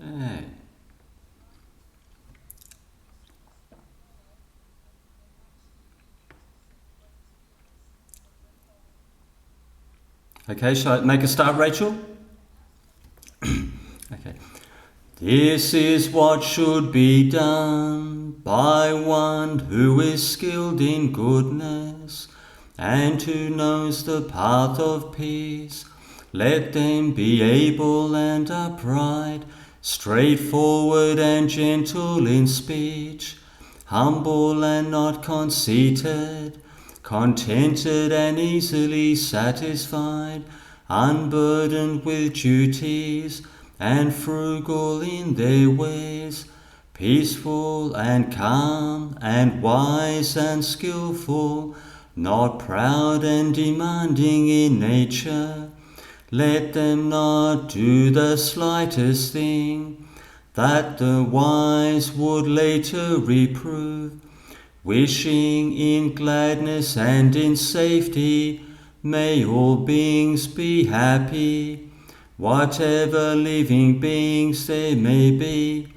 Okay. Okay, shall I make a start, Rachel? Okay. This is what should be done by one who is skilled in goodness and who knows the path of peace. Let them be able and upright, straightforward and gentle in speech, humble and not conceited, contented and easily satisfied, unburdened with duties, and frugal in their ways, peaceful and calm, and wise and skillful, not proud and demanding in nature. Let them not do the slightest thing that the wise would later reprove, wishing in gladness and in safety, may all beings be happy, whatever living beings there may be,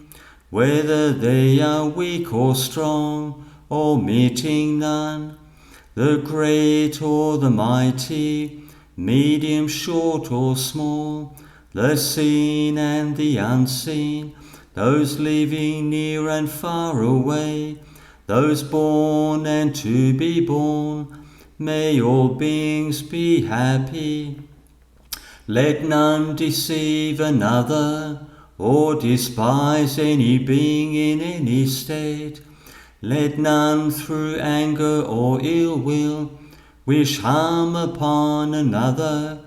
whether they are weak or strong, omitting none, the great or the mighty, medium, short or small, the seen and the unseen, those living near and far away, those born and to be born, may all beings be happy. Let none deceive another, or despise any being in any state. Let none through anger or ill will wish harm upon another,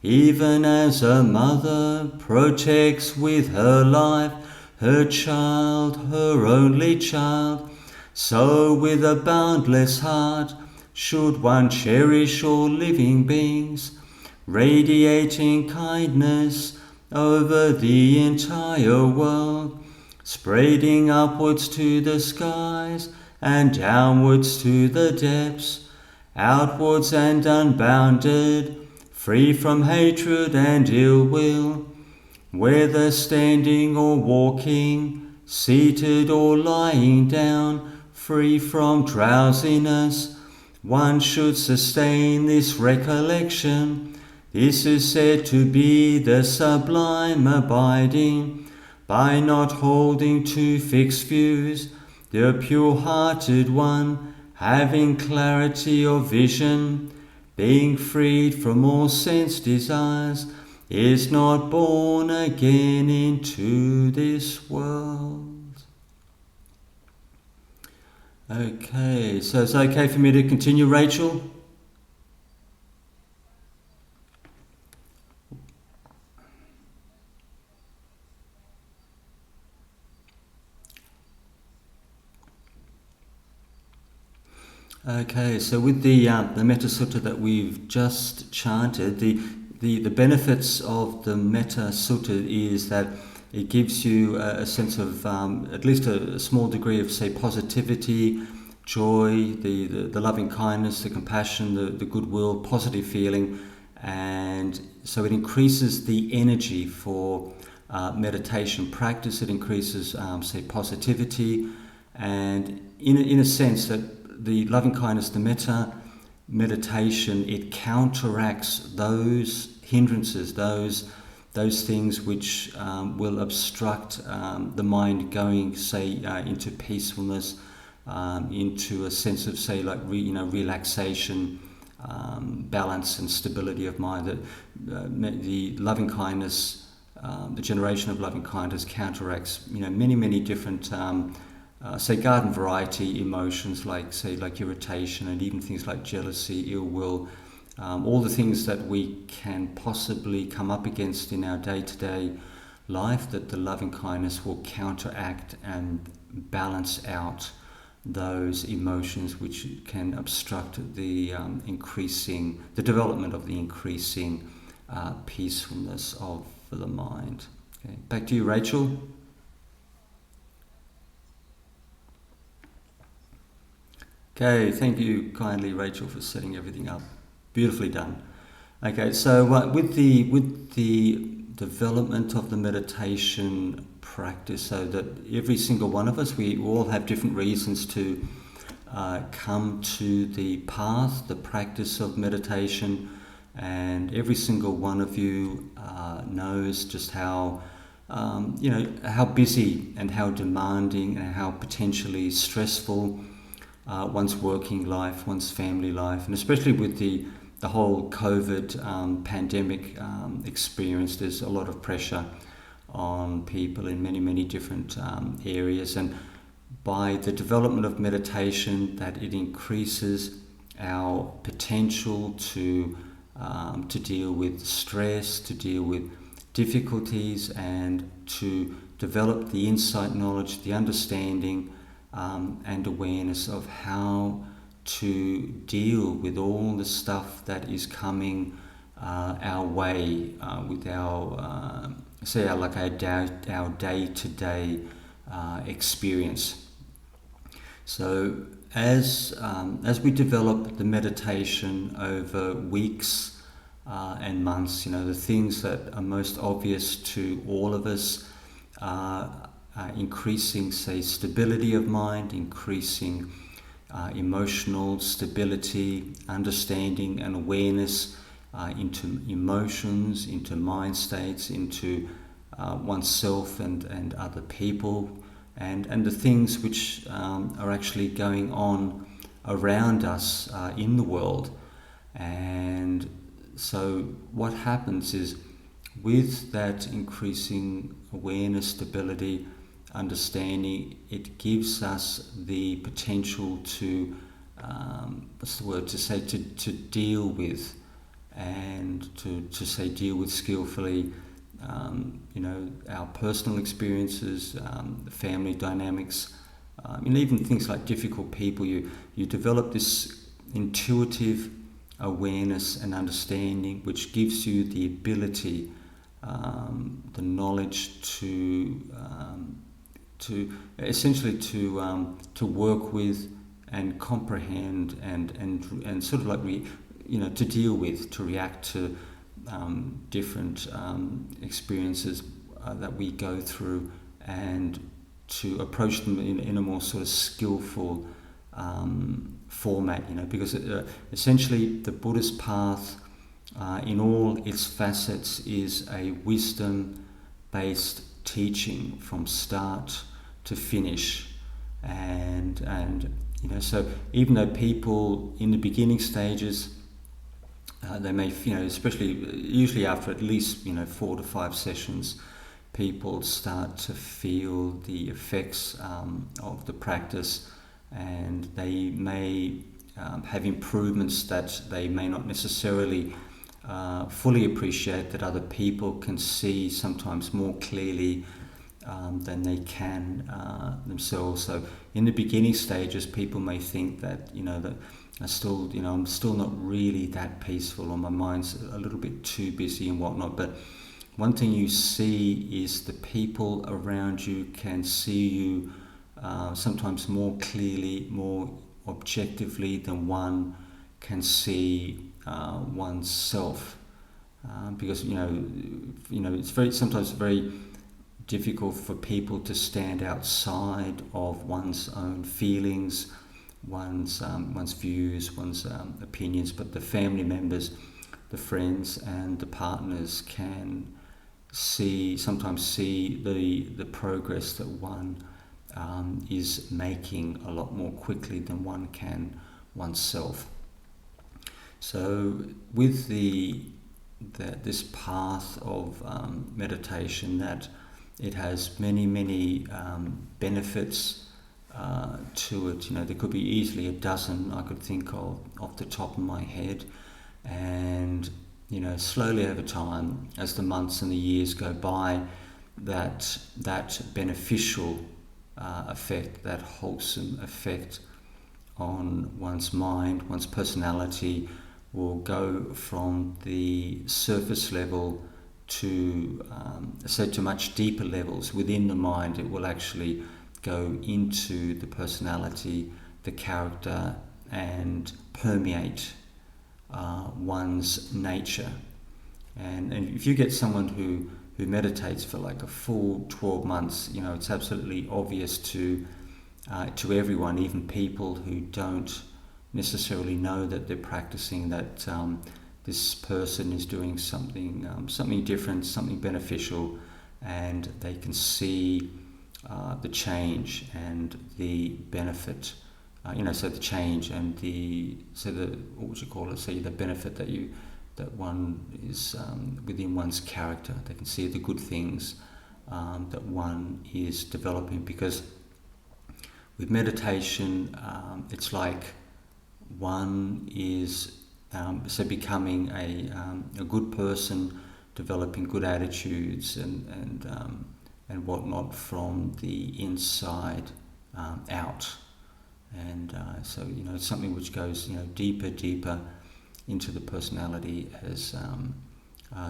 even as a mother protects with her life her child, her only child, so with a boundless heart should one cherish all living beings, radiating kindness over the entire world, spreading upwards to the skies and downwards to the depths, outwards and unbounded, free from hatred and ill will, whether standing or walking, seated or lying down, free from drowsiness. One should sustain this recollection. This is said to be the sublime abiding, by not holding to fixed views, the pure-hearted one, having clarity of vision, being freed from all sense desires, is not born again into this world. Okay, so it's okay for me to continue, Rachel? Okay, so with the Metta Sutta that we've just chanted, the benefits of the Metta Sutta is that it gives you a sense of at least a small degree of, say, positivity, joy, the loving kindness, the compassion, the goodwill, positive feeling, and so it increases the energy for meditation practice. It increases, say, positivity, and in a sense that the loving kindness, the metta meditation, it counteracts those hindrances, those things which will obstruct the mind going, say, into peacefulness, into a sense of, say, like relaxation, balance and stability of mind. The loving kindness, the generation of loving kindness counteracts, many different, say, garden variety emotions, like, say, like irritation and even things like jealousy, ill will, all the things that we can possibly come up against in our day-to-day life, that the loving kindness will counteract and balance out those emotions which can obstruct the development of the increasing peacefulness of the mind. Okay, back to you, Rachel. Okay, thank you kindly, Rachel, for setting everything up. Beautifully done. Okay, so with the development of the meditation practice, so that every single one of us, we all have different reasons to come to the path, the practice of meditation, and every single one of you knows just how how busy and how demanding and how potentially stressful one's working life, one's family life, and especially with the whole COVID pandemic experience, there's a lot of pressure on people in many, many different areas. And by the development of meditation, that it increases our potential to deal with stress, to deal with difficulties, and to develop the insight knowledge, the understanding and awareness of how to deal with all the stuff that is coming our way with our day-to-day experience. So as we develop the meditation over weeks and months, the things that are most obvious to all of us are increasing, say, stability of mind, increasing emotional stability, understanding and awareness into emotions, into mind states, into oneself and other people, and the things which are actually going on around us in the world. And so what happens is, with that increasing awareness, stability, understanding, it gives us the potential to to deal with, and to deal with skillfully our personal experiences, family dynamics, and even things like difficult people. You develop this intuitive awareness and understanding, which gives you the ability, the knowledge to essentially to work with and comprehend and sort of like to deal with, to react to different experiences that we go through, and to approach them in a more sort of skillful format, because essentially the Buddhist path in all its facets is a wisdom-based teaching from start to finish, and so even though people in the beginning stages, they may, especially usually after at least 4 to 5 sessions, people start to feel the effects of the practice, and they may have improvements that they may not necessarily fully appreciate, that other people can see sometimes more clearly than they can themselves. So in the beginning stages, people may think that that I'm still not really that peaceful, or my mind's a little bit too busy and whatnot. But one thing you see is the people around you can see you sometimes more clearly, more objectively than one can see oneself, because it's sometimes very difficult for people to stand outside of one's own feelings, one's views, one's opinions. But the family members, the friends and the partners can sometimes see the progress that one is making a lot more quickly than one can oneself. So with this path of meditation, that it has many benefits to it. There could be easily a dozen I could think of off the top of my head, and slowly over time, as the months and the years go by, that beneficial effect, that wholesome effect on one's mind, one's personality, will go from the surface level to to much deeper levels within the mind. It will actually go into the personality, the character, and permeate one's nature. And if you get someone who meditates for like a full 12 months, it's absolutely obvious to everyone, even people who don't necessarily know that they're practicing, that this person is doing something different, something beneficial, and they can see the change and the benefit. So the change and what would you call it? So the benefit that one is within one's character. They can see the good things that one is developing, because with meditation, it's like one is becoming a good person, developing good attitudes and whatnot from the inside out. And so it's something which goes deeper into the personality as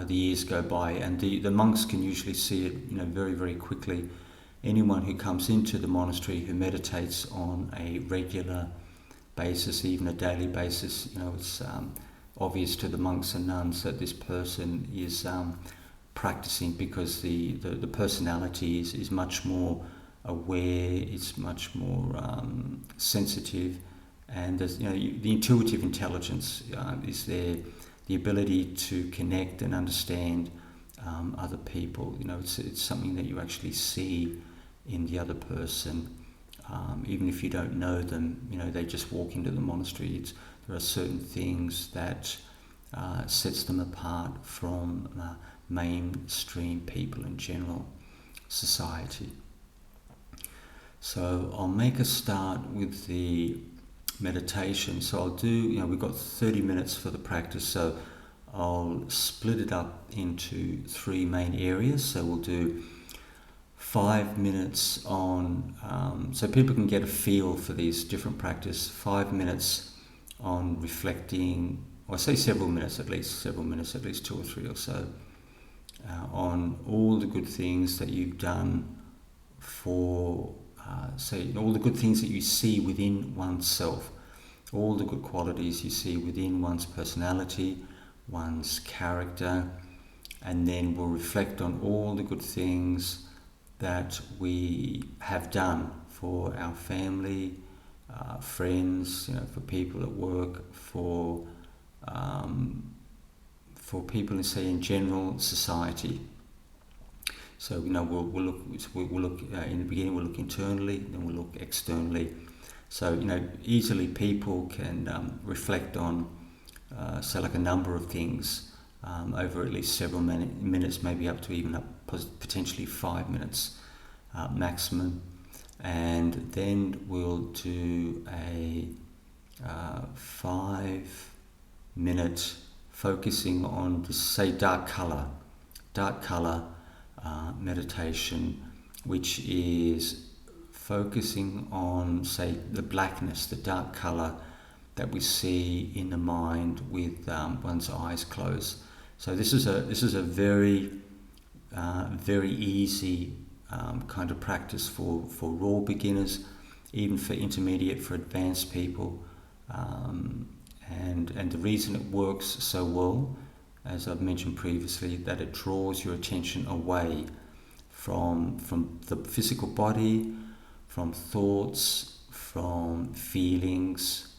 the years go by, and the monks can usually see it very, very quickly. Anyone who comes into the monastery who meditates on a regular basis, even a daily basis, it's obvious to the monks and nuns that this person is practicing, because the personality is much more aware, it's much more sensitive, and there's, the intuitive intelligence is there, the ability to connect and understand other people. It's something that you actually see in the other person, even if you don't know them. They just walk into the monastery. There are certain things that sets them apart from mainstream people in general society. So I'll make a start with the meditation. So I'll do, we've got 30 minutes for the practice, so I'll split it up into 3 main areas. So we'll do 5 minutes on, so people can get a feel for these different practices. 5 minutes on reflecting, or I say several minutes at least 2 or 3 or so, on all the good things that you've done for, all the good things that you see within oneself, all the good qualities you see within one's personality, one's character, and then we'll reflect on all the good things that we have done for our family, friends, for people at work, for people, in general society. So we'll look in the beginning. We'll look internally, then we'll look externally. So easily people can reflect on, like a number of things over at least several minutes, maybe up to even potentially 5 minutes maximum. And then we'll do a 5 minute focusing on, say, dark color meditation, which is focusing on, say, the blackness, the dark color that we see in the mind with one's eyes closed. So this is a very very easy kind of practice for raw beginners, even for intermediate, for advanced people, and the reason it works so well, as I've mentioned previously, that it draws your attention away from the physical body, from thoughts, from feelings,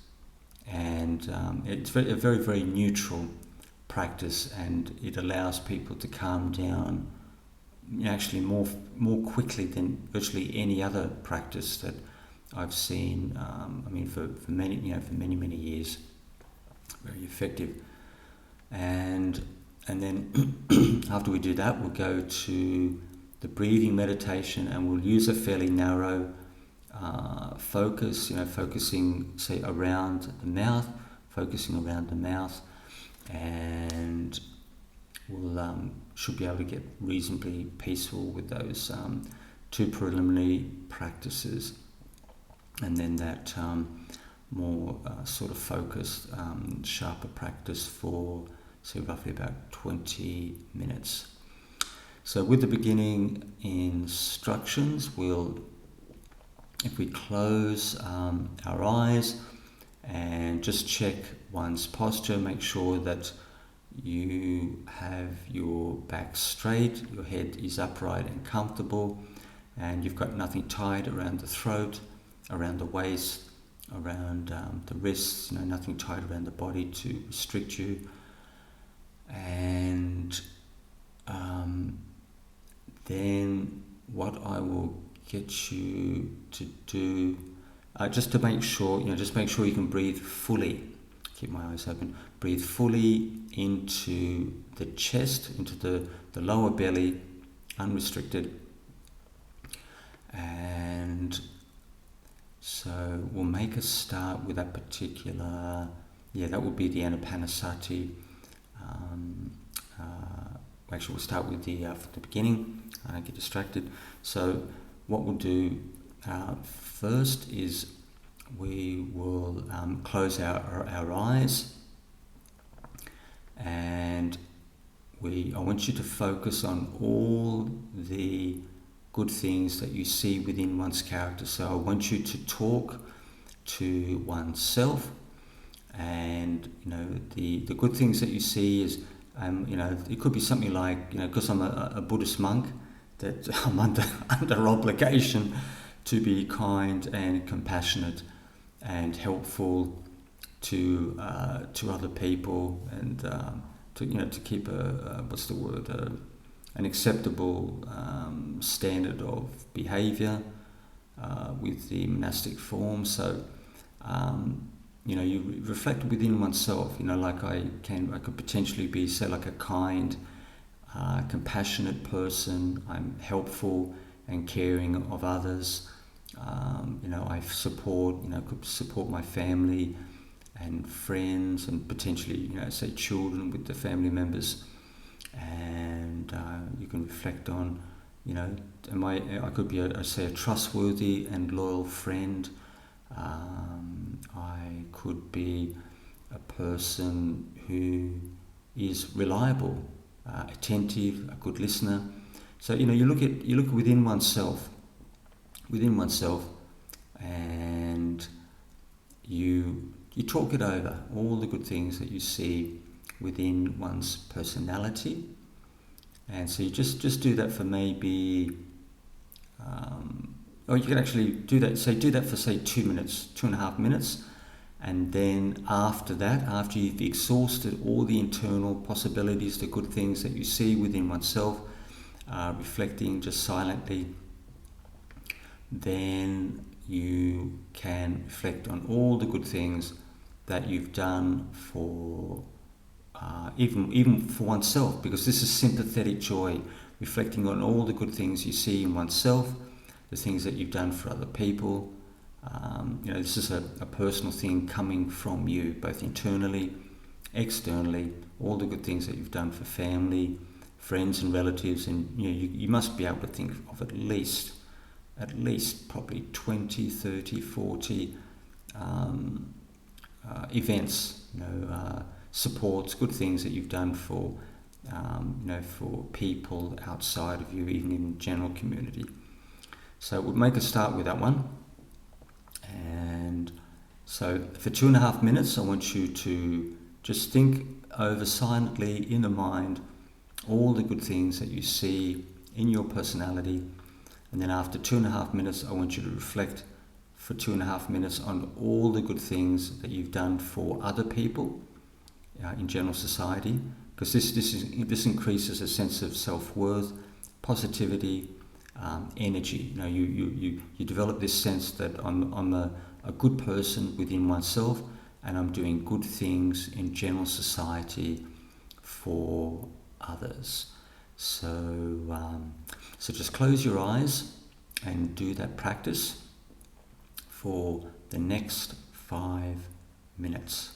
and it's a very, very neutral practice, and it allows people to calm down actually more quickly than virtually any other practice that I've seen. For many years, very effective. And then after we do that, we'll go to the breathing meditation, and we'll use a fairly narrow focus, focusing, say, around the mouth, and we'll should be able to get reasonably peaceful with those 2 preliminary practices, and then that more sort of focused, sharper practice for, say, roughly about 20 minutes. So with the beginning instructions, if we close our eyes and just check one's posture, make sure that you have your back straight, your head is upright and comfortable, and you've got nothing tied around the throat, around the waist, around the wrists, nothing tied around the body to restrict you. And then what I will get you to do, just to make sure, just make sure you can breathe fully. Keep my eyes open. Breathe fully into the chest, into the lower belly, unrestricted. And so we'll make a start with that particular, that would be the Anapanasati. Actually, we'll start with from the beginning. I don't get distracted. So what we'll do first is we will close our eyes, and I want you to focus on all the good things that you see within one's character. So I want you to talk to oneself, and the good things that you see is it could be something like, because I'm a Buddhist monk, that I'm under obligation to be kind and compassionate and helpful to other people, and to keep an acceptable standard of behaviour with the monastic form. So you reflect within oneself. Like I could potentially be, say, like a kind, compassionate person. I'm helpful and caring of others. I could support my family and friends, and potentially, say, children with the family members. And you can reflect on, I could be a trustworthy and loyal friend. I could be a person who is reliable, attentive, a good listener. So you look within oneself, and you talk it over, all the good things that you see within one's personality. And so you just do that for maybe, or you can actually do that for, say, 2 minutes, 2.5 minutes. And then after that, after you've exhausted all the internal possibilities, the good things that you see within oneself, reflecting just silently, then you can reflect on all the good things that you've done for even for oneself, because this is sympathetic joy, reflecting on all the good things you see in oneself, the things that you've done for other people. This is a personal thing coming from you, both internally, externally, all the good things that you've done for family, friends and relatives. And you must be able to think of at least probably 20, 30, 40 events, supports, good things that you've done for people outside of you, even in the general community. So we'll make a start with that one. And so for 2.5 minutes, I want you to just think over silently in the mind all the good things that you see in your personality. And then after 2.5 minutes, I want you to reflect for 2.5 minutes on all the good things that you've done for other people in general society, because this increases a sense of self-worth, positivity, energy. You develop this sense that I'm a good person within myself, and I'm doing good things in general society for others. So just close your eyes and do that practice for the next 5 minutes.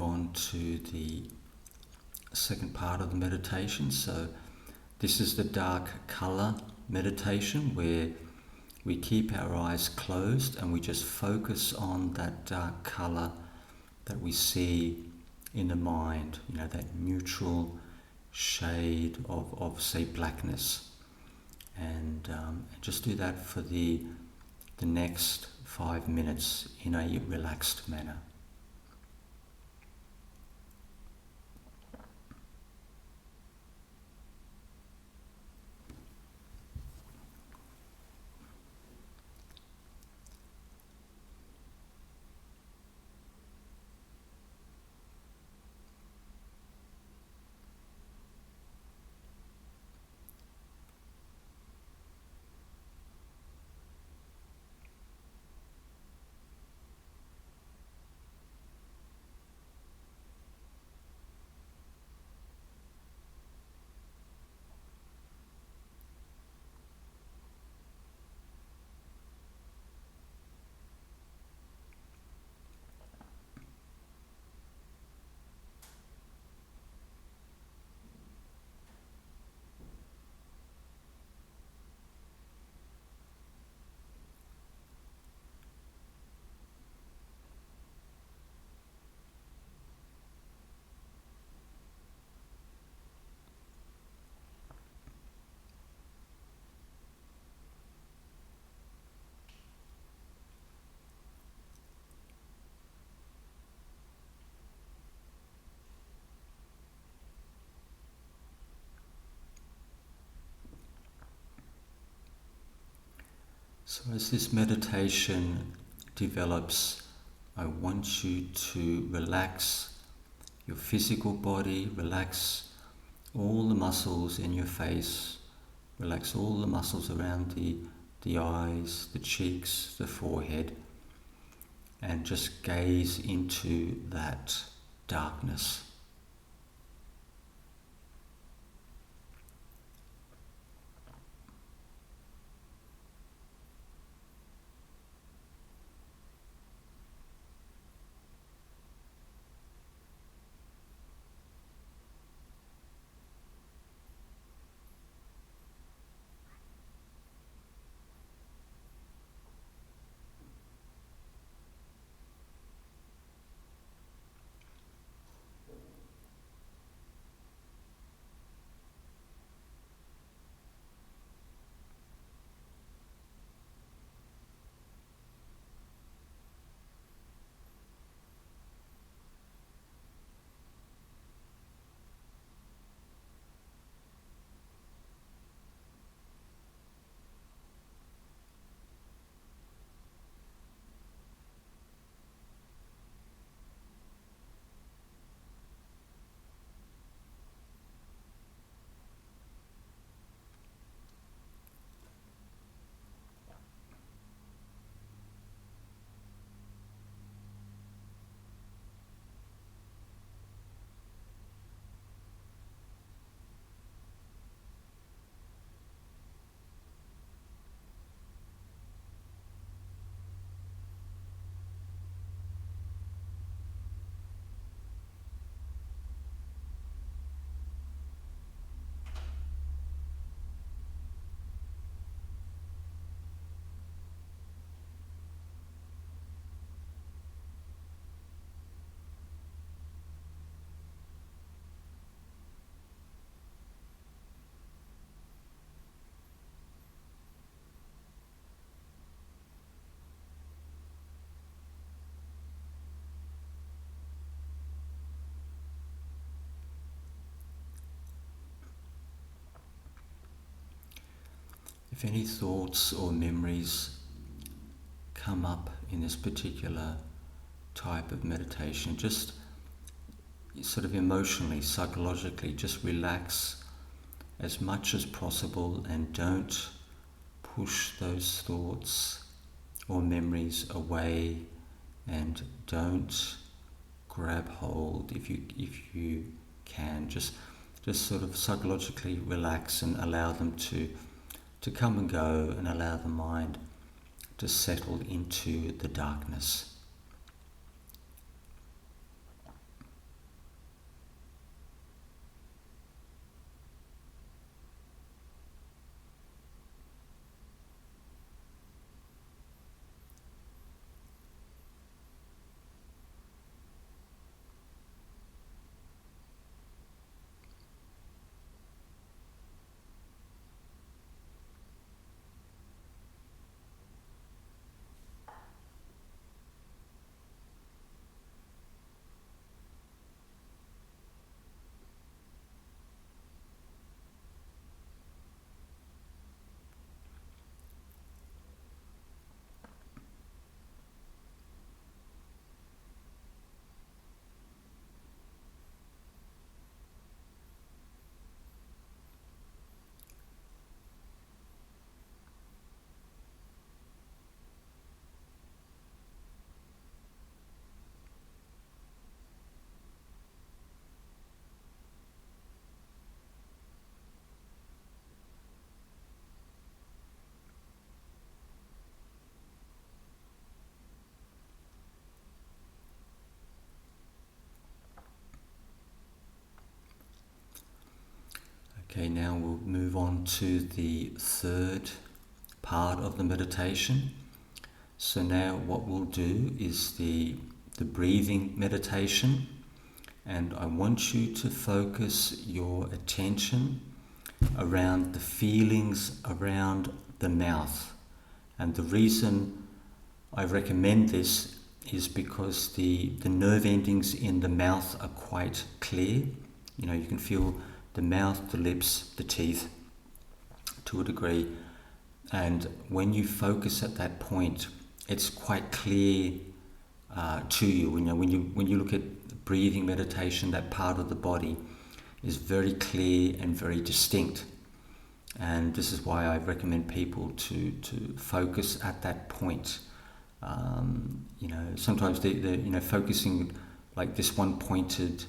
move on to the second part of the meditation. So this is the dark colour meditation, where we keep our eyes closed and we just focus on that dark colour that we see in the mind, that neutral shade of say, blackness. And just do that for the next 5 minutes in a relaxed manner. So as this meditation develops, I want you to relax your physical body, relax all the muscles in your face, relax all the muscles around the eyes, the cheeks, the forehead, and just gaze into that darkness. If any thoughts or memories come up in this particular type of meditation, just sort of emotionally, psychologically, just relax as much as possible and don't push those thoughts or memories away, and don't grab hold if you can. Just sort of psychologically relax and allow them to come and go, and allow the mind to settle into the darkness. Okay, now we'll move on to the third part of the meditation. So now what we'll do is the breathing meditation, and I want you to focus your attention around the feelings around the mouth. And the reason I recommend this is because the nerve endings in the mouth are quite clear. You know, you can feel the mouth, the lips, the teeth to a degree. And when you focus at that point, it's quite clear to you. You know, when you look at breathing meditation, that part of the body is very clear and very distinct. And this is why I recommend people to focus at that point. You know, sometimes they're focusing like this one pointed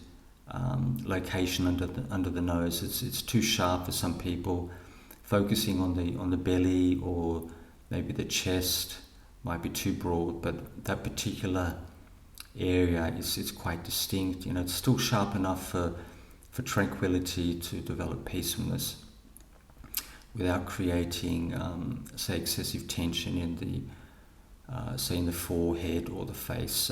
location under the nose. It's too sharp for some people. Focusing on the belly or maybe the chest might be too broad, but that particular area is quite distinct. You know, it's still sharp enough for tranquility to develop peacefulness without creating, say, excessive tension in the forehead or the face.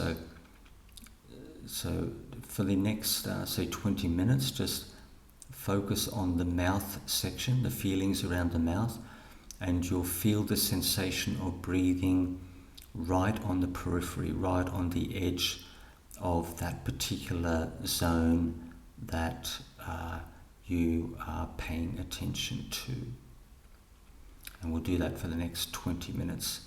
So for the next, say, 20 minutes, just focus on the mouth section, the feelings around the mouth, and you'll feel the sensation of breathing right on the periphery, right on the edge of that particular zone that you are paying attention to. And we'll do that for the next 20 minutes.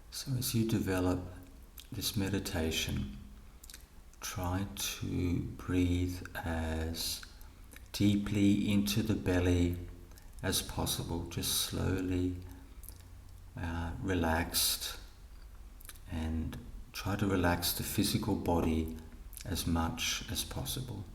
So as you develop this meditation, try to breathe as deeply into the belly as possible, just slowly, relaxed, and try to relax the physical body as much as possible.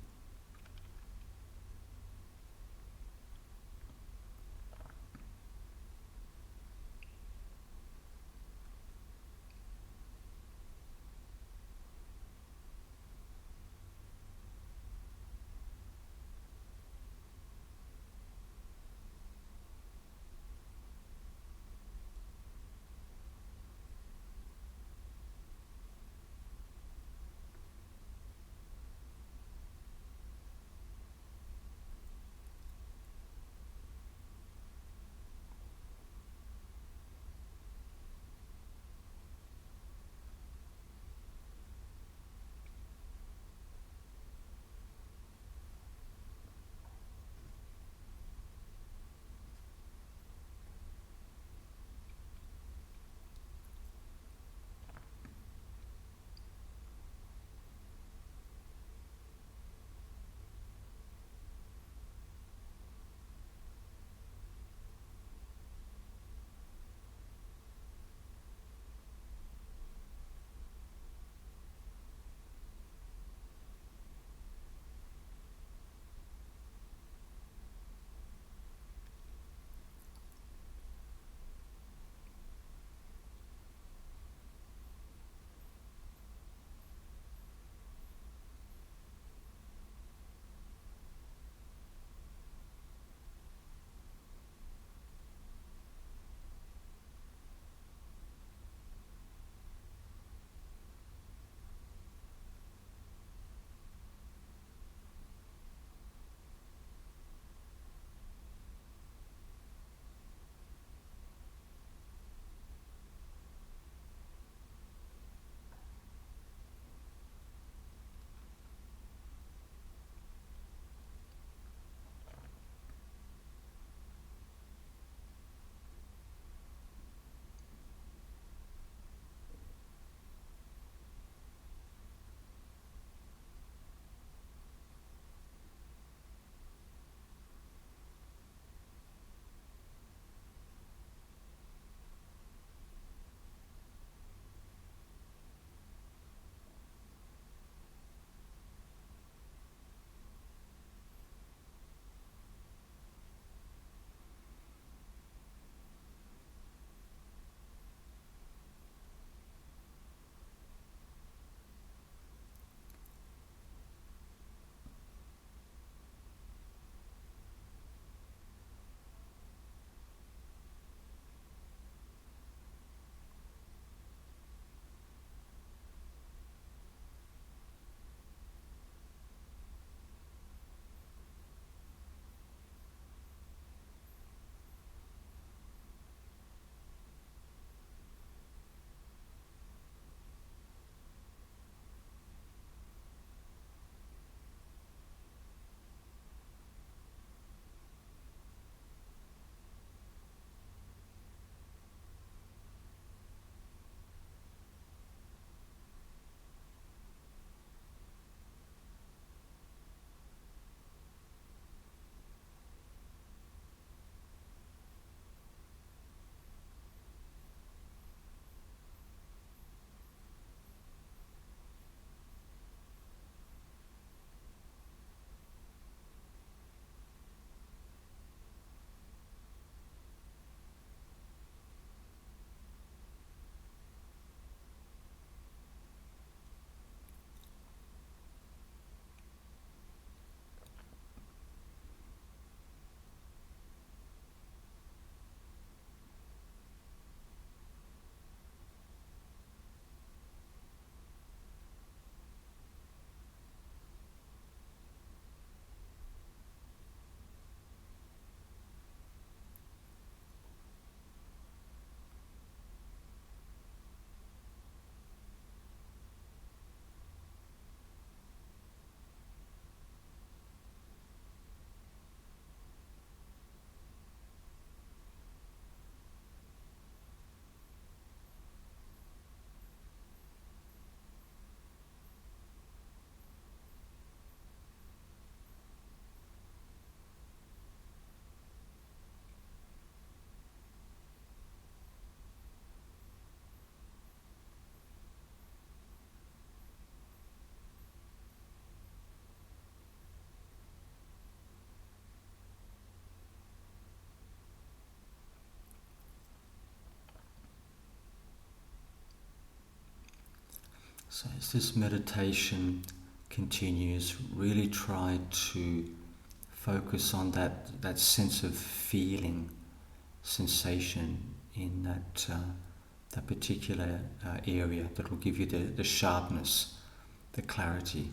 So as this meditation continues, really try to focus on that sense of feeling, sensation in that particular area that will give you the sharpness, the clarity.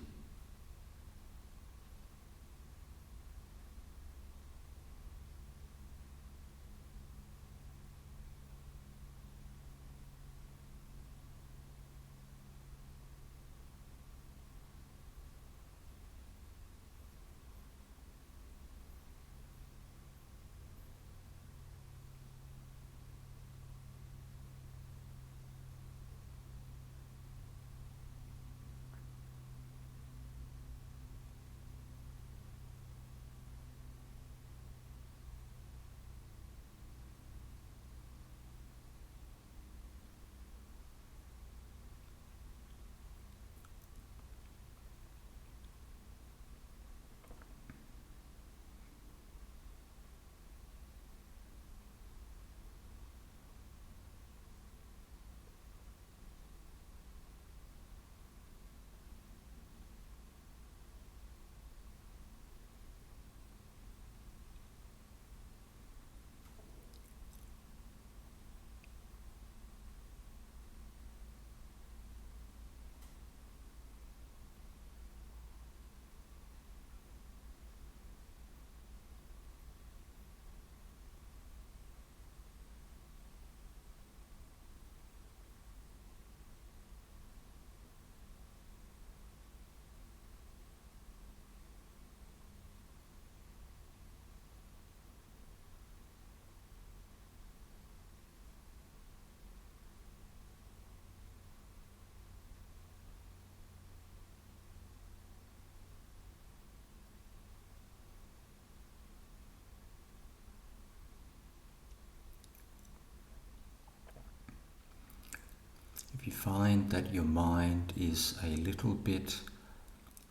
If you find that your mind is a little bit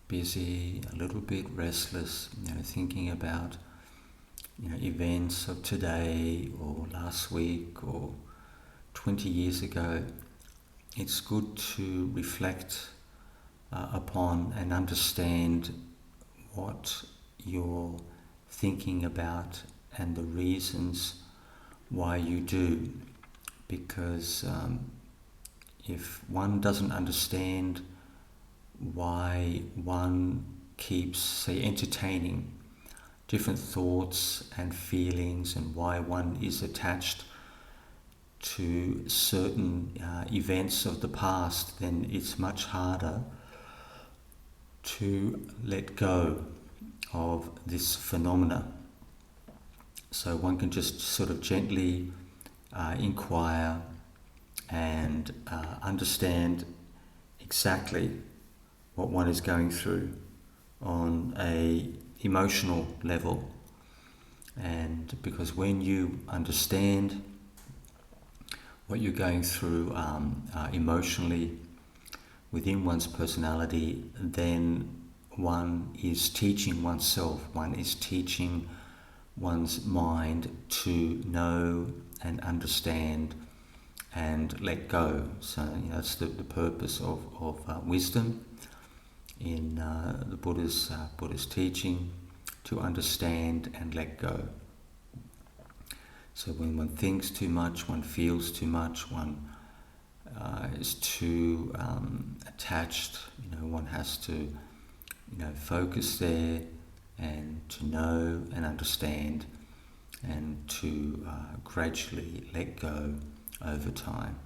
busy, a little bit restless, thinking about events of today or last week or 20 years ago, it's good to reflect upon and understand what you're thinking about and the reasons why you do. Because if one doesn't understand why one keeps, say, entertaining different thoughts and feelings and why one is attached to certain events of the past, then it's much harder to let go of this phenomena. So one can just sort of gently inquire and understand exactly what one is going through on a emotional level. And because when you understand what you're going through emotionally within one's personality, then one is teaching oneself, one is teaching one's mind to know and understand and let go. So that's the purpose of wisdom in the Buddha's teaching, to understand and let go. So when one thinks too much, one feels too much, one is too attached, one has to focus there and to know and understand and to gradually let go over time.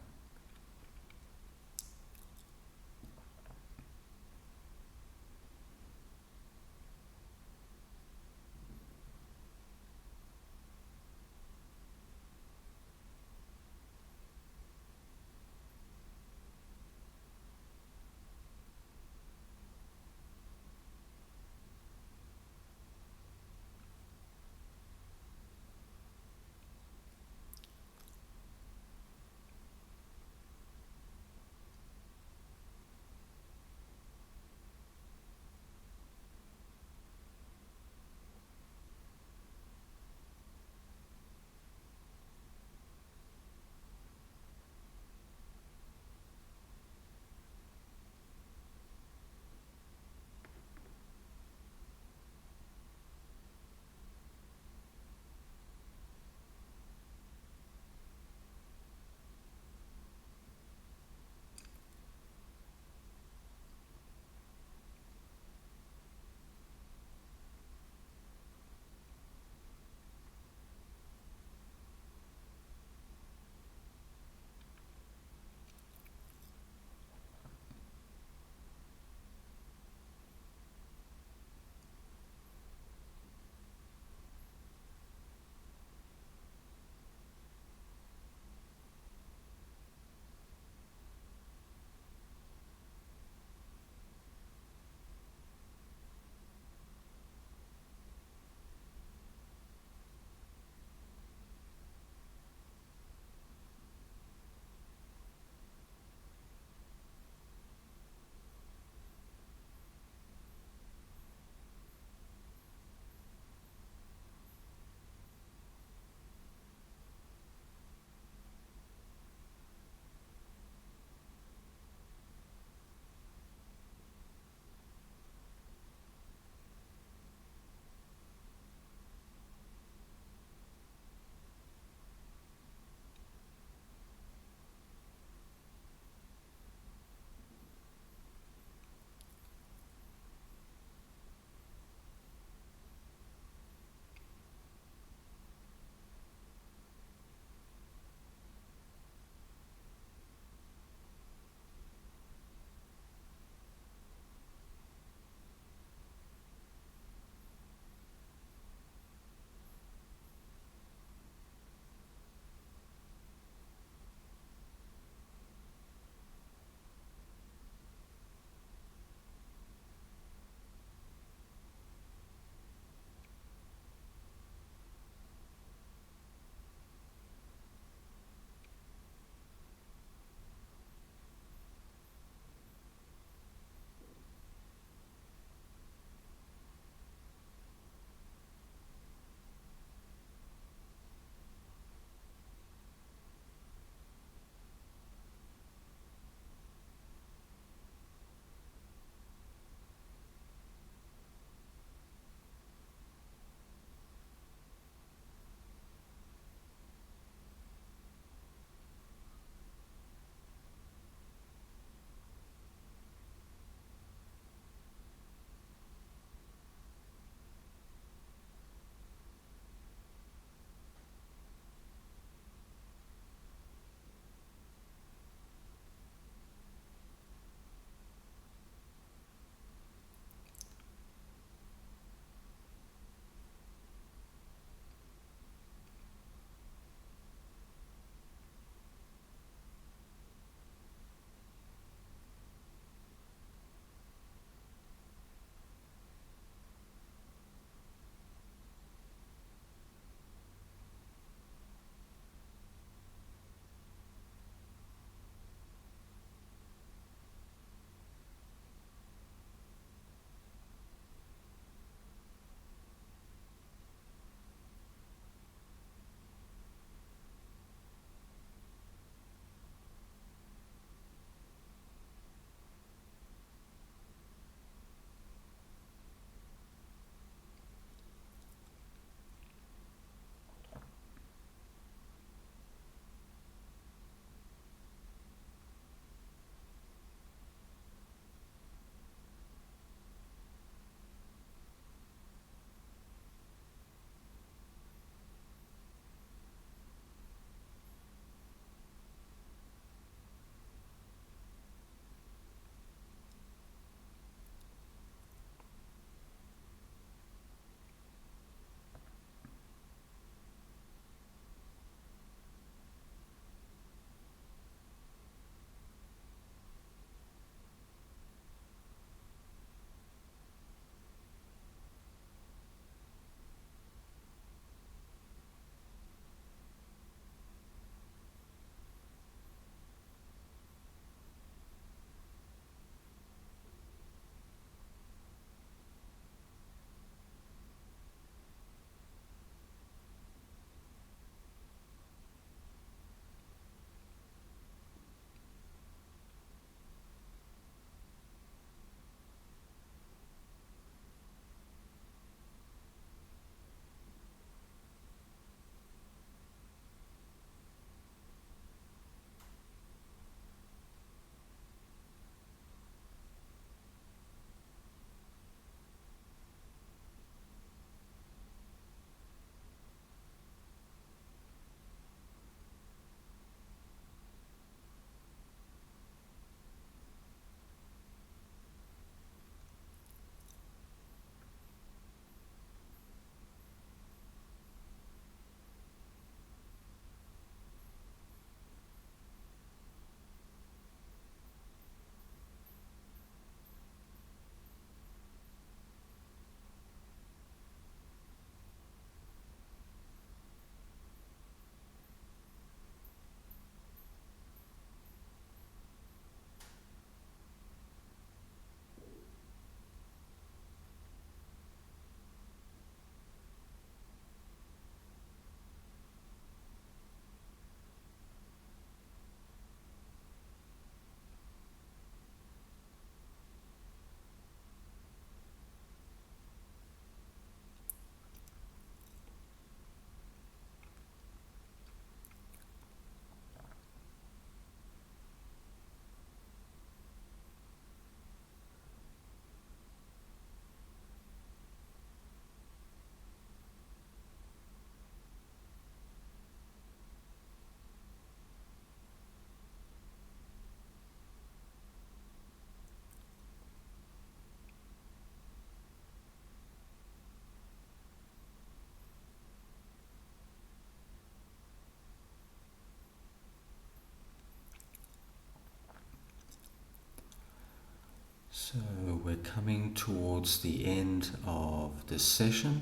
So we're coming towards the end of this session.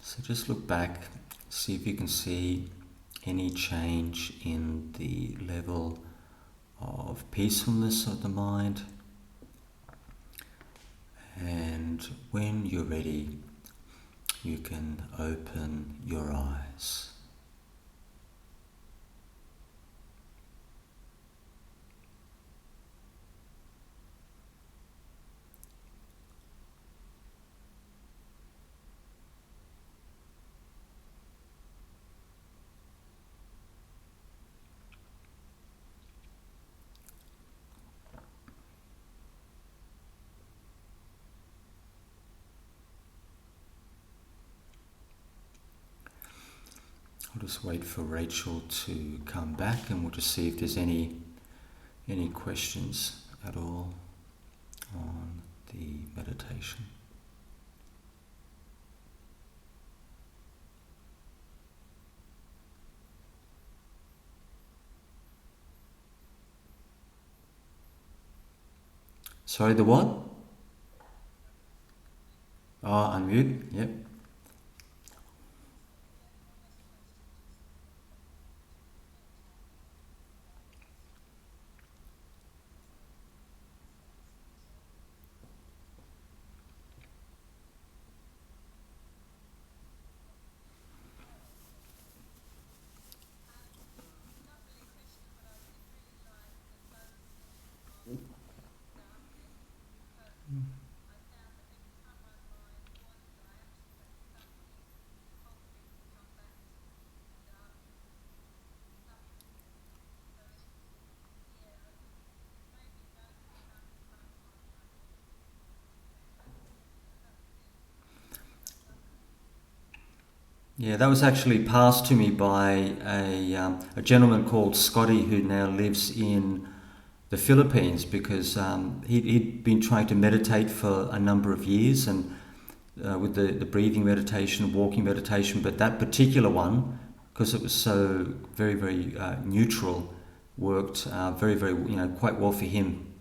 So just look back, see if you can see any change in the level of peacefulness of the mind. And when you're ready, you can open your eyes. I'll just wait for Rachel to come back and we'll just see if there's any questions at all on the meditation. Sorry, the what? Oh, unmute, yep. Yeah, that was actually passed to me by a gentleman called Scotty who now lives in the Philippines because he'd been trying to meditate for a number of years and with the breathing meditation, walking meditation, but that particular one, because it was so very, very neutral, worked very, very, quite well for him.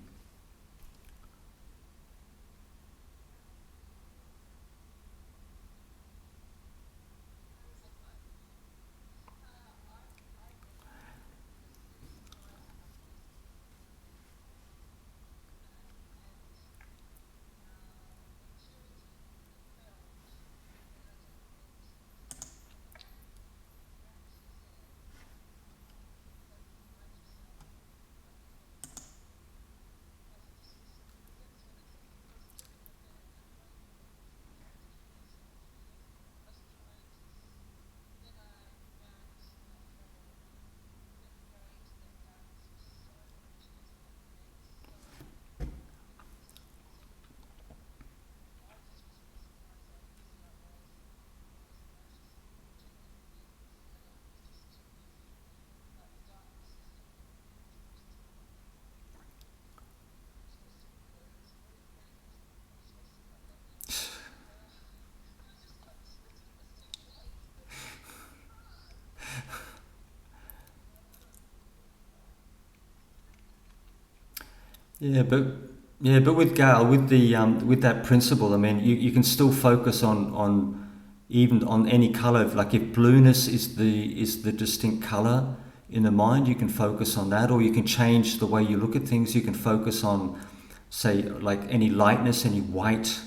But with Gail, with that principle, I mean, you can still focus on even on any color. Like if blueness is the distinct color in the mind, you can focus on that, or you can change the way you look at things. You can focus on, say, like any lightness, any white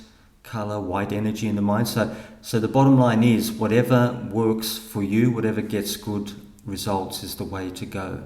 color, white energy in the mind. So the bottom line is, whatever works for you, whatever gets good results, is the way to go.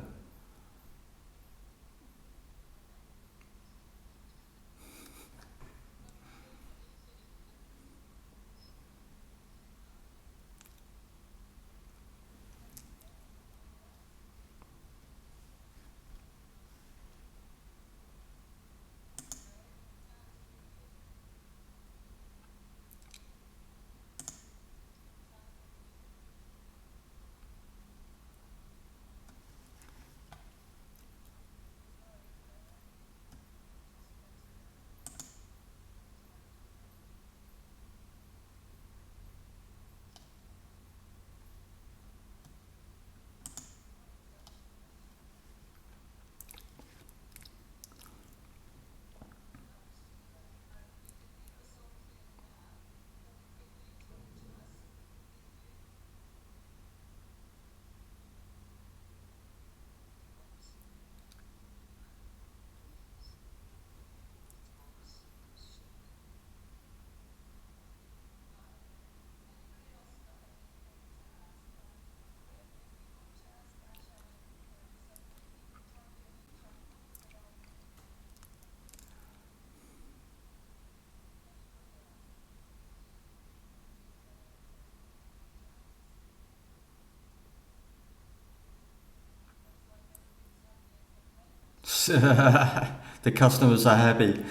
The customers are happy.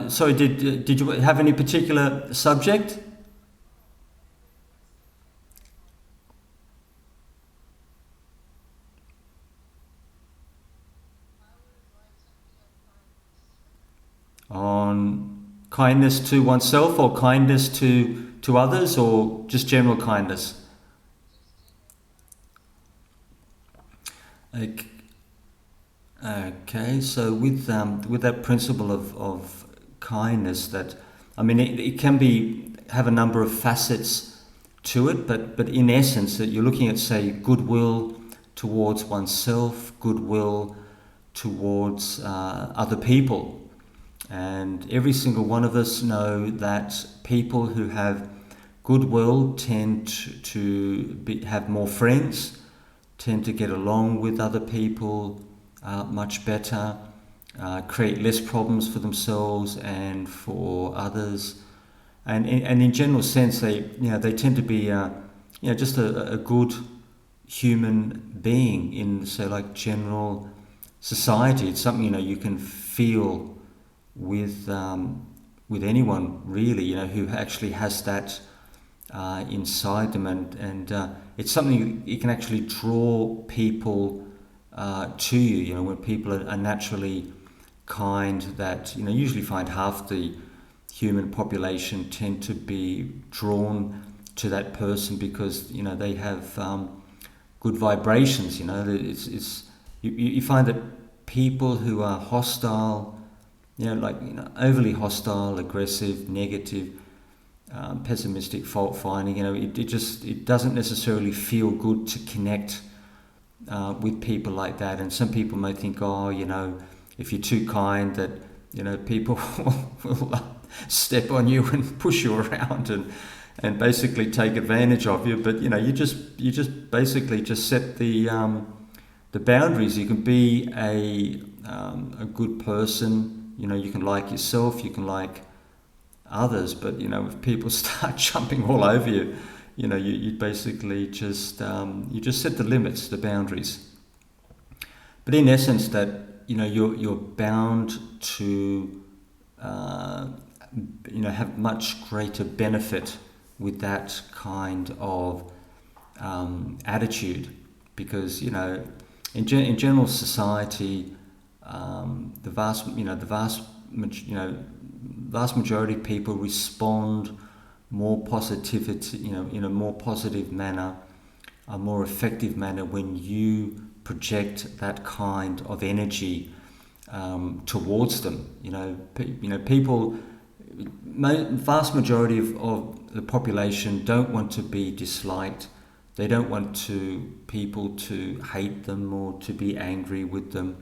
Sorry, did you have any particular subject? On kindness to oneself, or kindness to others, or just general kindness? Okay, okay, so with that principle of kindness, that I mean, it can be have a number of facets to it, but in essence, that you're looking at, say, goodwill towards oneself, goodwill towards other people. And every single one of us know that people who have goodwill tend to have more friends, tend to get along with other people much better, create less problems for themselves and for others. And in general sense, they tend to be just a good human being in, say, like general society. It's something you can feel with anyone really, who actually has that inside them, and it's something you can actually draw people to you. When people are naturally kind, that usually find half the human population tend to be drawn to that person because they have good vibrations. You find that people who are hostile, overly hostile, aggressive, negative, pessimistic, fault finding, it doesn't necessarily feel good to connect with people like that. And some people may think, if you're too kind, that people will step on you and push you around and basically take advantage of you. But you just basically just set the boundaries. You can be a good person. You can like yourself, you can like others, but if people start jumping all over you, you basically just you just set the limits, the boundaries. But in essence, that you're bound to have much greater benefit with that kind of attitude, because in general society, the vast majority of people respond more positivity, in a more positive manner, a more effective manner, when you project that kind of energy towards them. People, vast majority of the population don't want to be disliked. They don't want people to hate them or to be angry with them,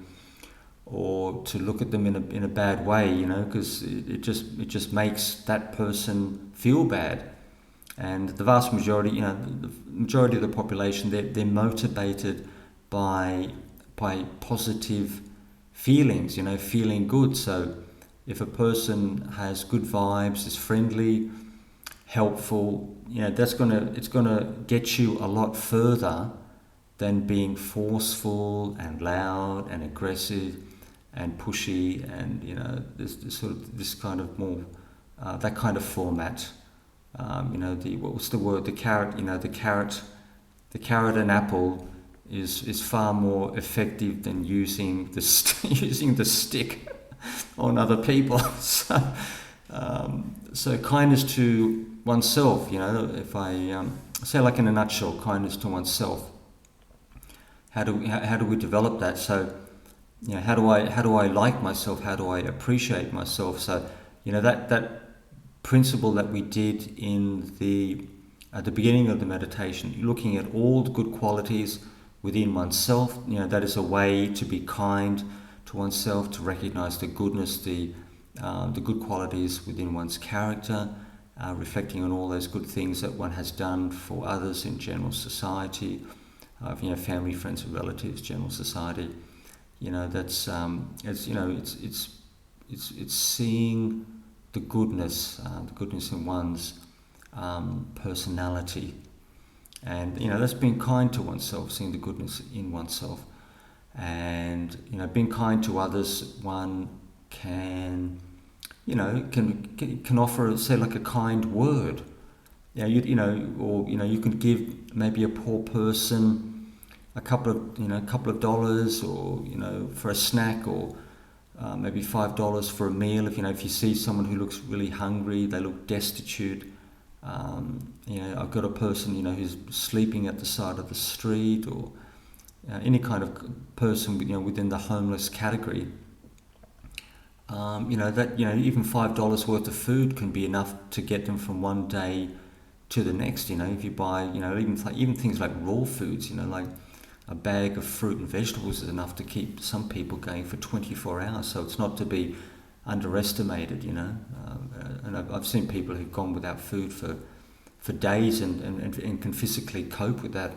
or to look at them in a bad way, because it just makes that person feel bad. And the vast majority, the majority of the population, they're motivated by positive feelings, feeling good. So if a person has good vibes, is friendly, helpful, it's gonna get you a lot further than being forceful and loud and aggressive and pushy, and this kind of more that kind of format. What's the word? The carrot. The carrot and apple is far more effective than using using the stick on other people. So kindness to oneself. If I say, like in a nutshell, kindness to oneself. How do we develop that? So, how do I like myself? How do I appreciate myself? So, that principle that we did at the beginning of the meditation, looking at all the good qualities within oneself. That is a way to be kind to oneself, to recognize the goodness, the good qualities within one's character, reflecting on all those good things that one has done for others in general society, family, friends, and relatives, general society. That's it's seeing the goodness in one's personality, and that's being kind to oneself, seeing the goodness in oneself, and being kind to others. One can can offer, say, like a kind word. You can give maybe a poor person a couple of dollars, or for a snack, or maybe $5 for a meal. If you see someone who looks really hungry, they look destitute. I've got a person who's sleeping at the side of the street, or any kind of person within the homeless category. Even $5 worth of food can be enough to get them from one day to the next. If you buy even things like raw foods, like a bag of fruit and vegetables is enough to keep some people going for 24 hours. So it's not to be underestimated, and I've seen people who've gone without food for days and can physically cope with that.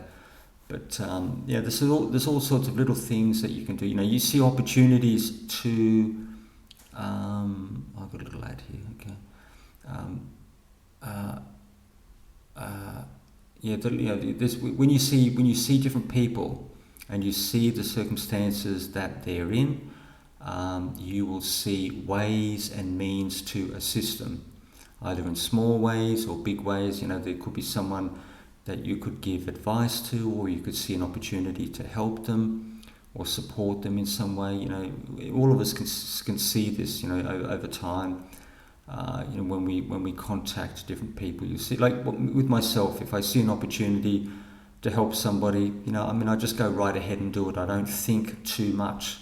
But there's all sorts of little things that you can do. You see opportunities to. I've got a little ad here. Okay. When you see different people, and you see the circumstances that they're in, you will see ways and means to assist them, either in small ways or big ways. There could be someone that you could give advice to, or you could see an opportunity to help them or support them in some way. All of us can see this, over time. When we contact different people, you see, like with myself, if I see an opportunity to help somebody, I just go right ahead and do it. I don't think too much.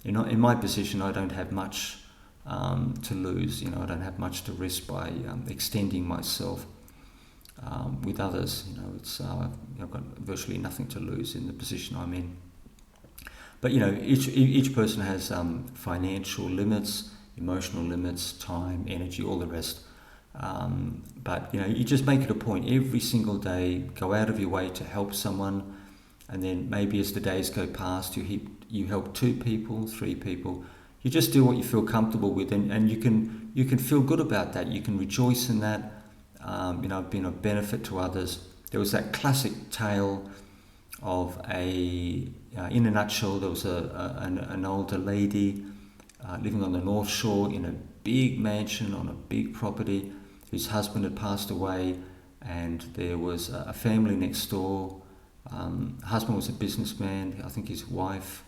In my position, I don't have much to lose. I don't have much to risk by extending myself with others. I've got virtually nothing to lose in the position I'm in. But each person has financial limits, emotional limits, time, energy, all the rest. But you just make it a point every single day, go out of your way to help someone, and then maybe as the days go past, you help 2 people, 3 people. You just do what you feel comfortable with, and you can feel good about that. You can rejoice in that. Being of benefit to others. There was that classic tale of in a nutshell, there was an older lady living on the North Shore in a big mansion on a big property, whose husband had passed away, and there was a family next door. Husband was a businessman. I think his wife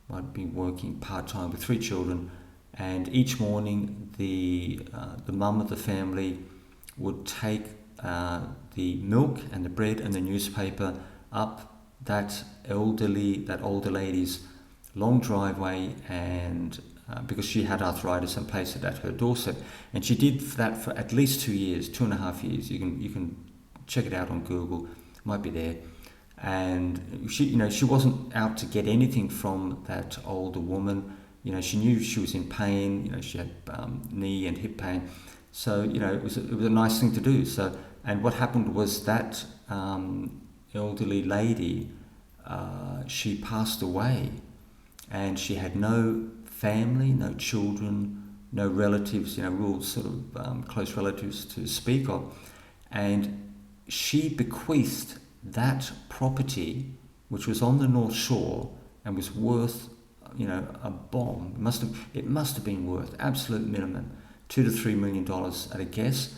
might be working part-time with 3 children, and each morning the mum of the family would take the milk and the bread and the newspaper up that older lady's long driveway, and because she had arthritis, and placed it at her doorstep. And she did that for at least 2 years, 2.5 years. You can check it out on Google, it might be there. And she wasn't out to get anything from that older woman. She knew she was in pain. She had knee and hip pain. So it was a nice thing to do. So, and what happened was that elderly lady, she passed away, and she had no family, no children, no relatives, real sort of close relatives to speak of, and she bequeathed that property, which was on the North Shore and was worth, a bomb. It must have been worth absolute minimum $2 to $3 million at a guess,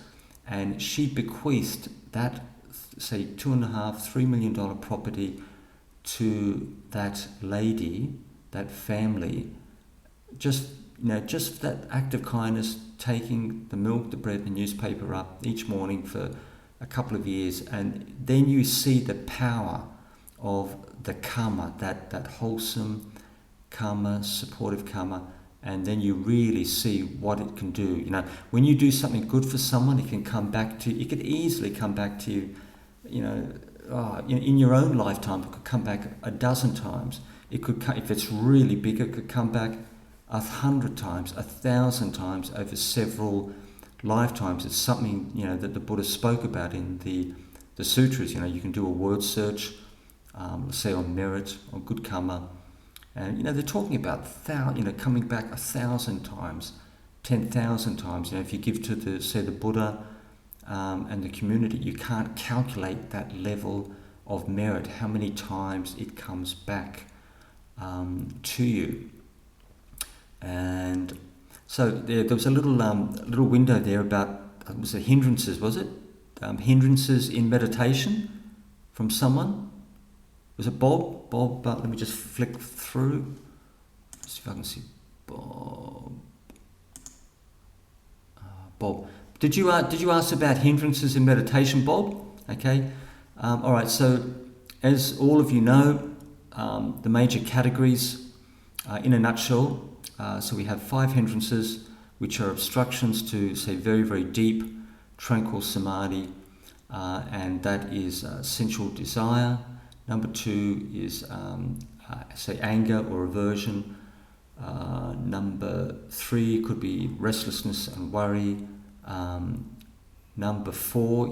and she bequeathed that, say, $2.5–3 million property to that lady, that family, just that act of kindness, taking the milk, the bread, the newspaper up each morning for a couple of years. And then you see the power of the karma, that wholesome karma, supportive karma, and then you really see what it can do. When you do something good for someone, it can come back to you. It could easily come back to you, in your own lifetime. It could come back a dozen times. It could, if it's really big, it could come back 100 times, 1,000 times over several lifetimes. It's something that the Buddha spoke about in the sutras. You can do a word search, say on merit, on good karma, And they're talking about coming back 1,000 times, 10,000 times. If you give to the Buddha and the community, you can't calculate that level of merit, how many times it comes back to you. And so there was a little window there about, was it hindrances, was it? Hindrances in meditation from someone. Was it Bob? Bob, let me just flick through. See if I can see Bob. Bob, did you ask about hindrances in meditation, Bob? Okay. All right. So, as all of you know, the major categories, in a nutshell, so we have 5 hindrances, which are obstructions to, say, very, very deep, tranquil samadhi, and that is sensual desire. Number 2 is, say, anger or aversion. Number 3 could be restlessness and worry. Number 4,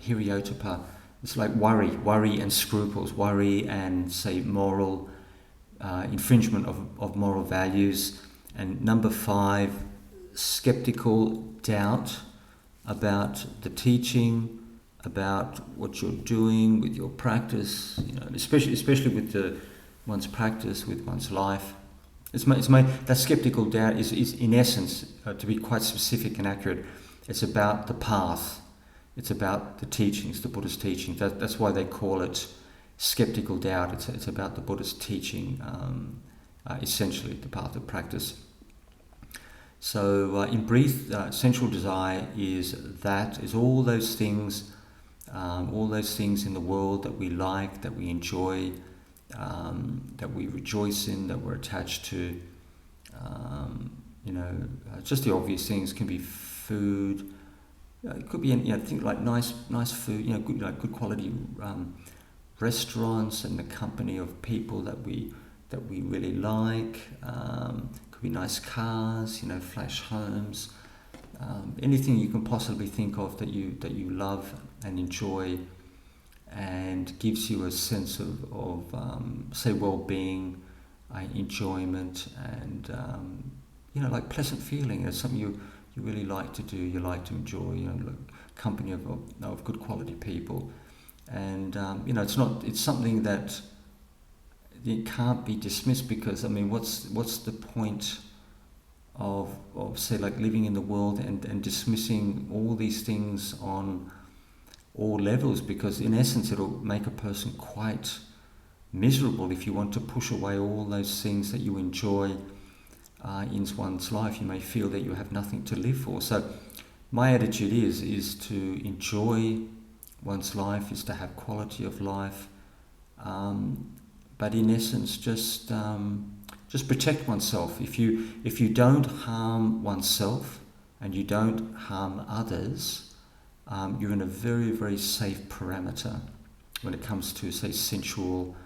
hiriotapa? It's like worry and scruples, worry and, say, moral infringement of moral values. And number 5, skeptical doubt about the teaching, about what you're doing with your practice, especially with one's practice, with one's life. That skeptical doubt is in essence, to be quite specific and accurate, it's about the path. It's about the teachings, the Buddha's teaching. That's why they call it skeptical doubt. It's about the Buddha's teaching, essentially the path of practice. So in brief, sensual desire is all those things in the world that we like, that we enjoy, that we rejoice in, that we're attached to. Just the obvious things can be food. It could be things like nice food. Good quality restaurants and the company of people that we really like. Could be nice cars. Flash homes. Anything you can possibly think of that you love and enjoy, and gives you a sense of say, well-being, enjoyment, and like pleasant feeling. It's something you really like to do, you like to enjoy, company of good quality people. And it's something that it can't be dismissed, because what's the point of say, like, living in the world and dismissing all these things on all levels, because in essence it'll make a person quite miserable if you want to push away all those things that you enjoy in one's life. You may feel that you have nothing to live for. So my attitude is to enjoy one's life, is to have quality of life, but in essence just protect oneself. If you don't harm oneself and you don't harm others, you're in a very, very safe parameter when it comes to, say, sensual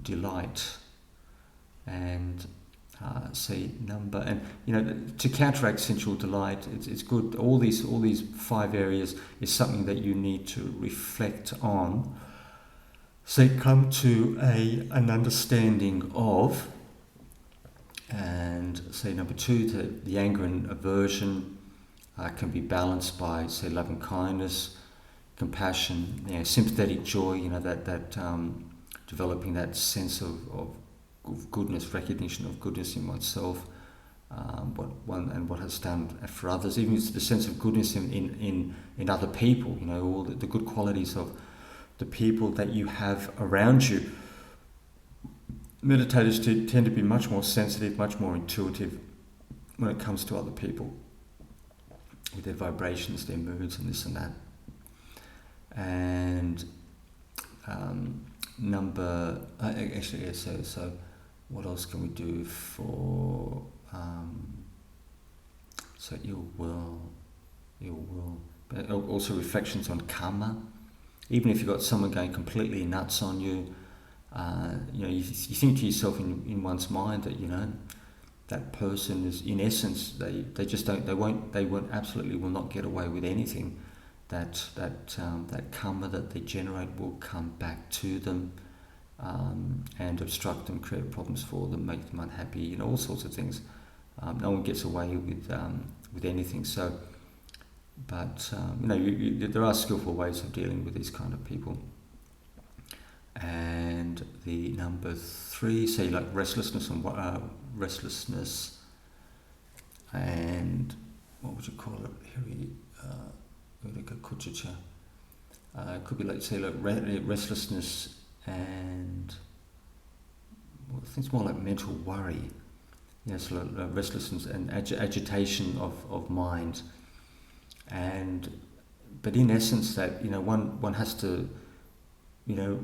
delight and to counteract sensual delight. It's good. All these 5 areas is something that you need to reflect on. So come to an understanding of, and say number 2, the anger and aversion can be balanced by, say, loving kindness, compassion, sympathetic joy. That developing that sense of goodness, recognition of goodness in oneself, what has done for others, even the sense of goodness in other people. All the good qualities of the people that you have around you. Meditators tend to be much more sensitive, much more intuitive when it comes to other people, with their vibrations, their moods, and this and that. And so what else can we do for so ill will, but also reflections on karma. Even if you've got someone going completely nuts on you, you think to yourself in one's mind that that person is, in essence, they won't absolutely will not get away with anything, that karma that they generate will come back to them, and obstruct them, create problems for them, make them unhappy, all sorts of things. No one gets away with anything. So, but there are skillful ways of dealing with these kind of people. And the number 3, say like restlessness and what would you call it? It could be like, say, like restlessness and, well, I think it's more like mental worry. So like restlessness and agitation of mind. But in essence, that one has to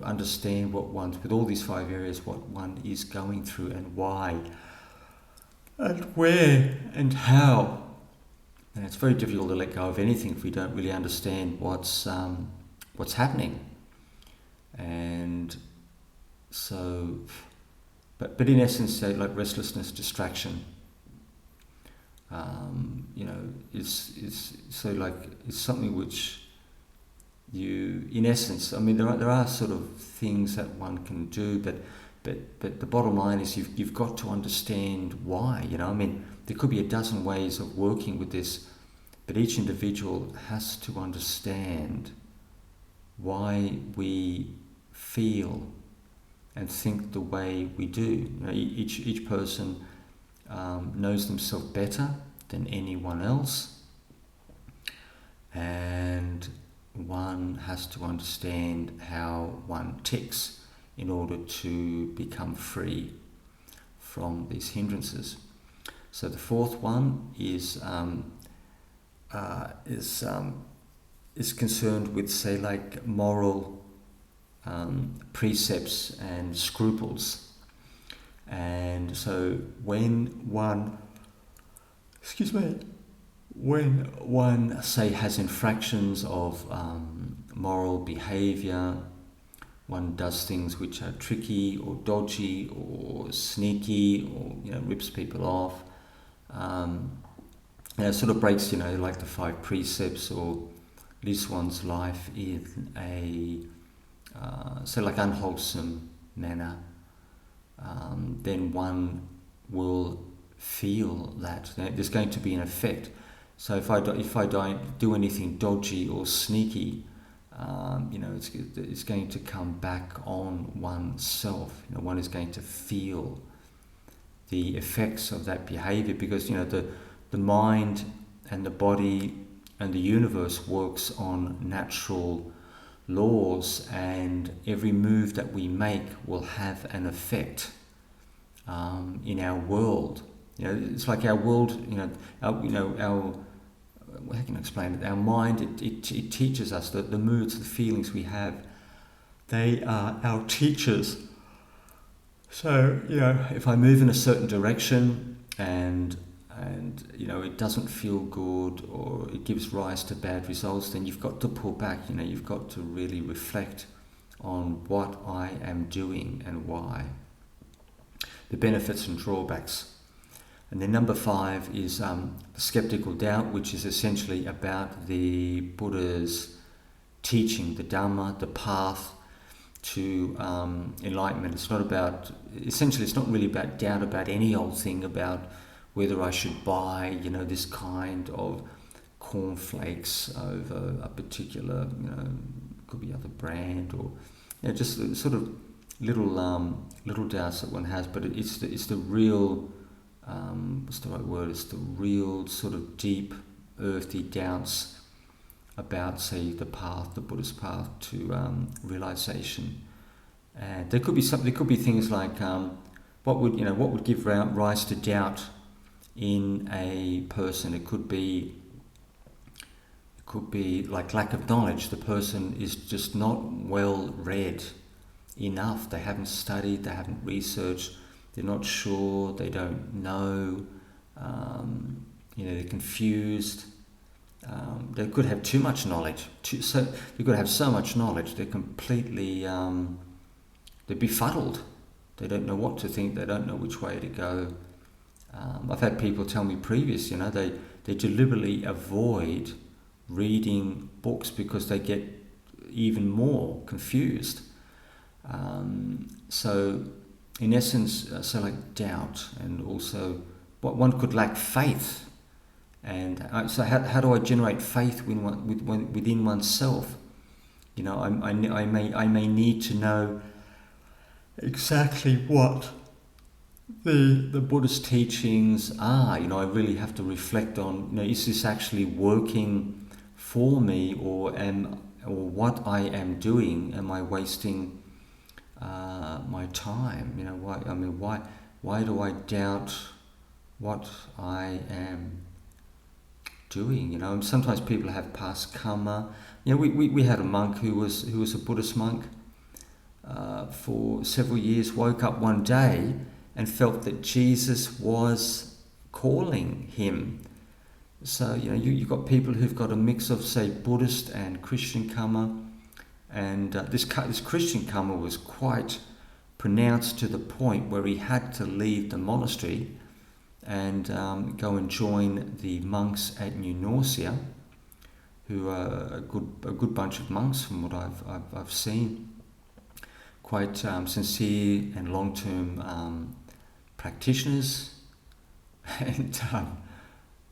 understand with all these 5 areas, what one is going through and why and where and how. And it's very difficult to let go of anything if we don't really understand what's happening. And so, but in essence, say like restlessness, distraction, is so like it's something which you, in essence, there are sort of things that one can do, but the bottom line is you've got to understand why. There could be a dozen ways of working with this, but each individual has to understand why we feel and think the way we do. Each person knows themselves better than anyone else, and one has to understand how one ticks in order to become free from these hindrances. So the 4th one is concerned with, say, like moral precepts and scruples. And so when one, say, has infractions of moral behavior, one does things which are tricky or dodgy or sneaky, or rips people off, it sort of breaks, like the 5 precepts, or lives one's life in a say like unwholesome manner, then one will feel that there's going to be an effect. So if I don't do anything dodgy or sneaky, it's going to come back on oneself. One is going to feel the effects of that behavior, because the mind and the body and the universe works on natural laws, and every move that we make will have an effect in our world. It's like our world. Our how can I explain it? Our mind, it teaches us that the moods, the feelings we have, they are our teachers. So if I move in a certain direction and it doesn't feel good, or it gives rise to bad results, then you've got to pull back. You've got to really reflect on what I am doing and why. The benefits and drawbacks. And then number 5 is the skeptical doubt, which is essentially about the Buddha's teaching, the Dhamma, the path to enlightenment. It's not really about doubt about any old thing, about whether I should buy, this kind of cornflakes over a particular, could be other brand, or just sort of little doubts that one has. But it's the real, what's the right word? It's the real sort of deep, earthy doubts about, say, the path, the Buddhist path to realization. And there could be things like what would give rise to doubt in a person. It could be like lack of knowledge. The person is just not well read enough. They haven't studied, they haven't researched, they're not sure, they don't know, they're confused. They could have too much knowledge. They could have so much knowledge, they're completely, they're befuddled. They don't know what to think, they don't know which way to go. I've had people tell me previous, they deliberately avoid reading books because they get even more confused. So in essence, so like doubt, and also what one could lack faith. And so how do I generate faith within oneself? You know, I may need to know exactly what the Buddhist teachings are. You know, I really have to reflect on, you know, is this actually working for me, or what I am doing? Am I wasting my time? You know, why do I doubt what I am doing? You know, and sometimes people have past karma. You know, we had a monk who was a Buddhist monk for several years, woke up one day and felt that Jesus was calling him. So, you know, you've got people who've got a mix of, say, Buddhist and Christian karma, and this Christian karma was quite pronounced to the point where he had to leave the monastery and go and join the monks at New Norcia, who are a good bunch of monks from what I've seen. Quite sincere and long-term practitioners, and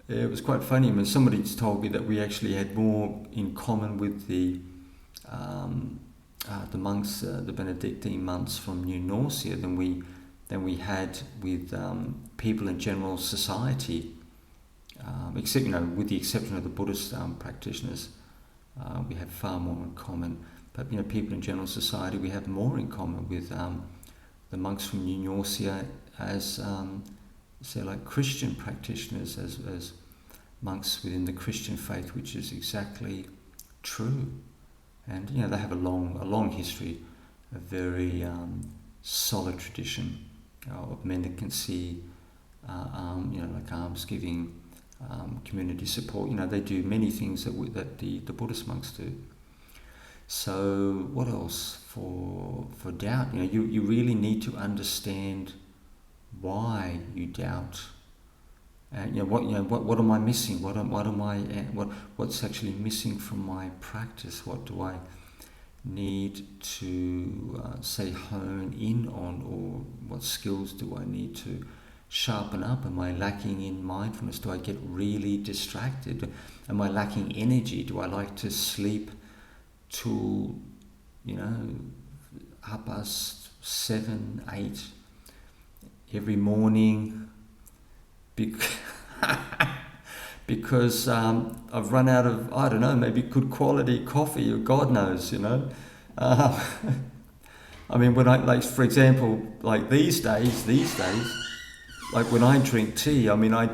it was quite funny. I mean, somebody told me that we actually had more in common with the monks, the Benedictine monks from New Norcia, than we had with people in general society. Except, you know, with the exception of the Buddhist practitioners, we have far more in common. But, you know, people in general society, we have more in common with the monks from New Norcia as, say, like Christian practitioners, as monks within the Christian faith, which is exactly true. And, you know, they have a long history, a very solid tradition of mendicancy, you know, like almsgiving, community support. You know, they do many things that the Buddhist monks do. So what else for doubt? You know, you really need to understand why you doubt. And what am I missing? What's actually missing from my practice? What do I need to say hone in on, or what skills do I need to sharpen up? Am I lacking in mindfulness? Do I get really distracted? Am I lacking energy? Do I like to sleep till, you know, 7, 8 every morning because I've run out of, I don't know, maybe good quality coffee, or God knows, you know. I mean, when I, like, for example, like these days, like when I drink tea, I mean, I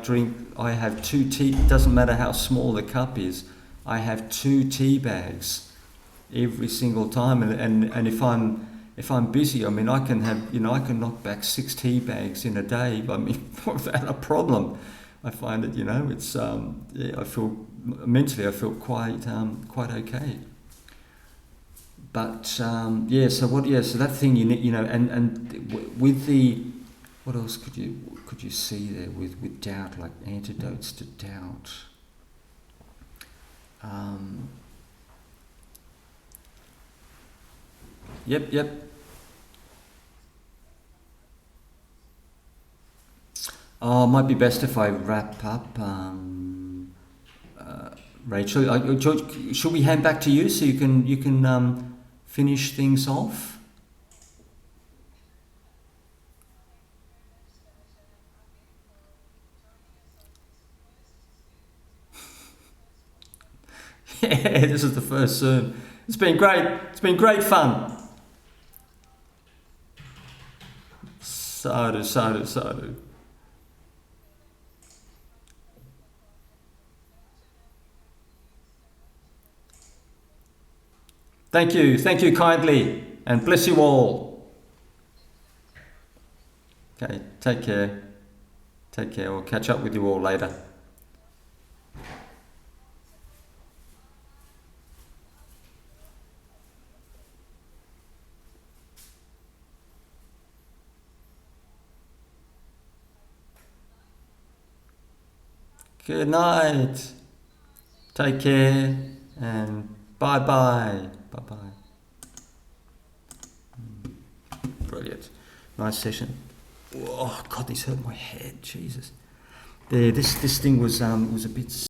have 2 tea, it doesn't matter how small the cup is, I have 2 tea bags every single time, and if I'm busy, I mean, I can knock back 6 tea bags in a day. I mean, without a problem. I find it, you know, it's I feel mentally, I feel quite okay. But so that thing you know, and with the, what else could you see there with doubt, like antidotes to doubt? Yep. Oh, it might be best if I wrap up. Rachel, George, should we hand back to you so you can finish things off? Yeah, this is the first Zoom. It's been great. It's been great fun. Sadhu. Thank you kindly, and bless you all. Okay, take care. We'll catch up with you all later. Good night. Take care and bye-bye. Bye-bye. Brilliant. Nice session. Oh God, this hurt my head. Jesus. This thing was a bit